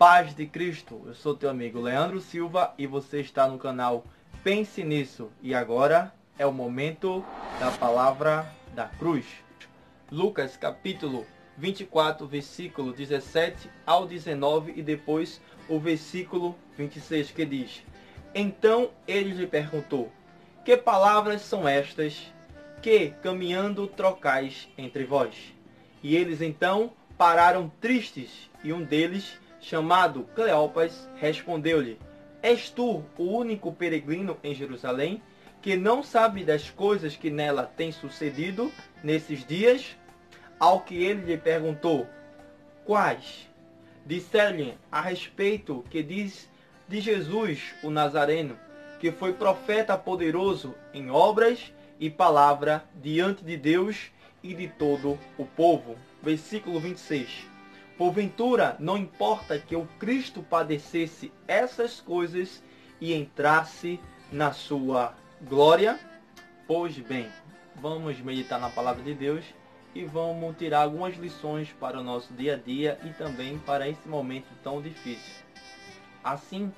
Paz de Cristo, eu sou teu amigo Leandro Silva e você está no canal Pense Nisso. E agora é o momento da palavra da cruz. Lucas capítulo 24, versículo 17 ao 19 e depois o versículo 26 que diz: Então ele lhe perguntou: Que palavras são estas que, caminhando, trocais entre vós? E eles então pararam tristes, e um deles, chamado Cleopas, respondeu-lhe: És tu o único peregrino em Jerusalém, que não sabe das coisas que nela têm sucedido nesses dias? Ao que ele lhe perguntou: Quais? Disseram-lhe a respeito que diz de Jesus o Nazareno, que foi profeta poderoso em obras e palavra diante de Deus e de todo o povo. Versículo 26. Porventura não importa que o Cristo padecesse essas coisas e entrasse na sua glória? Pois bem, vamos meditar na palavra de Deus e vamos tirar algumas lições para o nosso dia a dia e também para esse momento tão difícil. Assim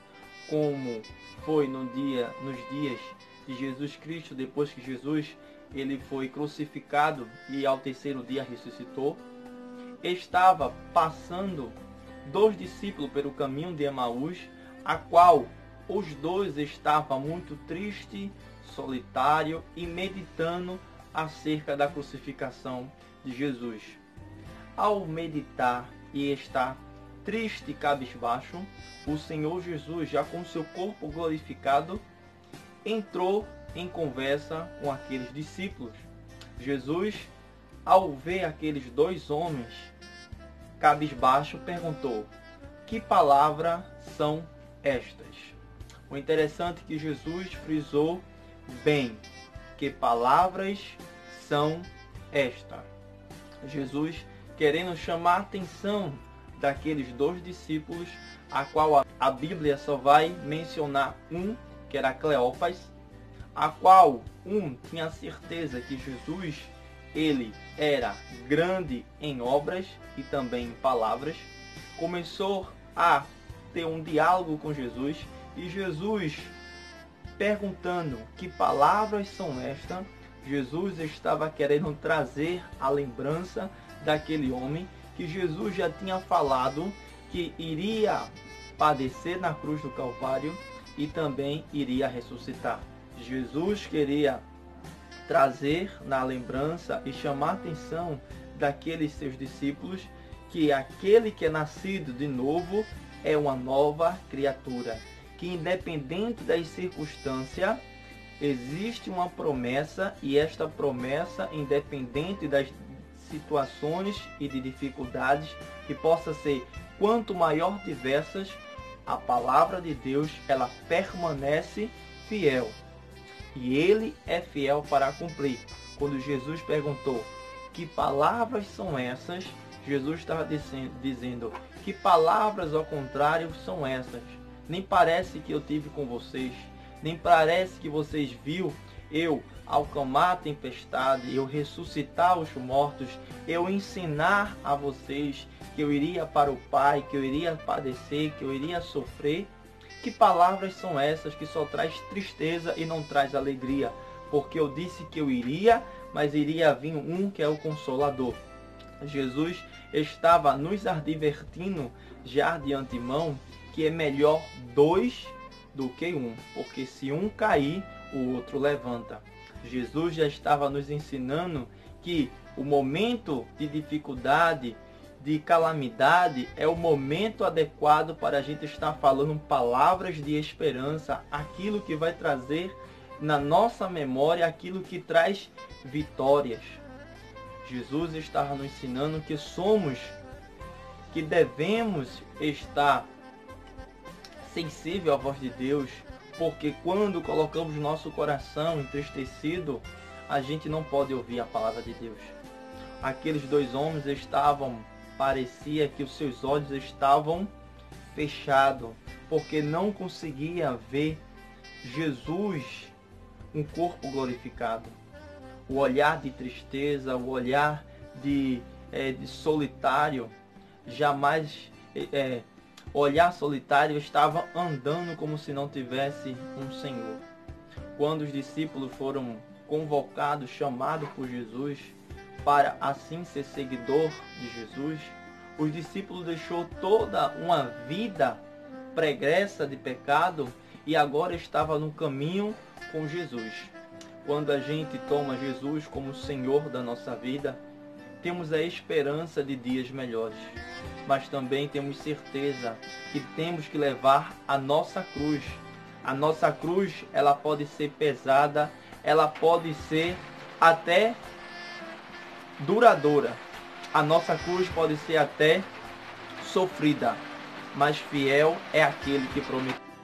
como foi nos dias de Jesus Cristo, depois que Jesus ele foi crucificado e ao terceiro dia ressuscitou, estava passando dois discípulos pelo caminho de Emaús, a qual os dois estavam muito tristes, solitários e meditando acerca da crucificação de Jesus. Ao meditar e estar triste e cabisbaixo, o Senhor Jesus, já com seu corpo glorificado, entrou em conversa com aqueles discípulos. Jesus, ao ver aqueles dois homens cabisbaixo, perguntou: Que palavras são estas? O interessante é que Jesus frisou bem: que palavras são estas? Jesus querendo chamar a atenção daqueles dois discípulos, a qual a Bíblia só vai mencionar um, que era Cleopas, a qual um tinha certeza que Jesus ele era grande em obras e também em palavras. Começou a ter um diálogo com Jesus e Jesus perguntando que palavras são estas. Jesus estava querendo trazer a lembrança daquele homem que Jesus já tinha falado que iria padecer na cruz do Calvário e também iria ressuscitar. Jesus queria trazer na lembrança e chamar a atenção daqueles seus discípulos que aquele que é nascido de novo é uma nova criatura, que independente das circunstâncias existe uma promessa, e esta promessa, independente das situações e de dificuldades que possa ser quanto maior diversas, a palavra de Deus ela permanece fiel. E ele é fiel para cumprir. Quando Jesus perguntou: Que palavras são essas? Jesus estava dizendo: Que palavras ao contrário são essas? Nem parece que eu tive com vocês, nem parece que vocês viram eu acalmar a tempestade, eu ressuscitar os mortos, eu ensinar a vocês que eu iria para o Pai, que eu iria padecer, que eu iria sofrer. Que palavras são essas que só traz tristeza e não traz alegria? Porque eu disse que eu iria, mas iria vir um que é o Consolador. Jesus estava nos advertindo já de antemão que é melhor dois do que um, porque se um cair, o outro levanta. Jesus já estava nos ensinando que o momento de dificuldade, de calamidade, é o momento adequado para a gente estar falando palavras de esperança, aquilo que vai trazer na nossa memória, aquilo que traz vitórias. Jesus estava nos ensinando que devemos estar sensível à voz de Deus, porque quando colocamos nosso coração entristecido, a gente não pode ouvir a palavra de Deus. Aqueles dois homens parecia que os seus olhos estavam fechados, porque não conseguia ver Jesus, um corpo glorificado. O olhar de tristeza, o olhar de solitário, jamais olhar solitário, estava andando como se não tivesse um Senhor. Quando os discípulos foram convocados, chamados por Jesus, para assim ser seguidor de Jesus, os discípulos deixou toda uma vida pregressa de pecado e agora estava no caminho com Jesus. Quando a gente toma Jesus como Senhor da nossa vida, temos a esperança de dias melhores, mas também temos certeza que temos que levar a nossa cruz. A nossa cruz, ela pode ser pesada, ela pode ser até duradoura. A nossa cruz pode ser até sofrida, mas fiel é aquele que prometeu.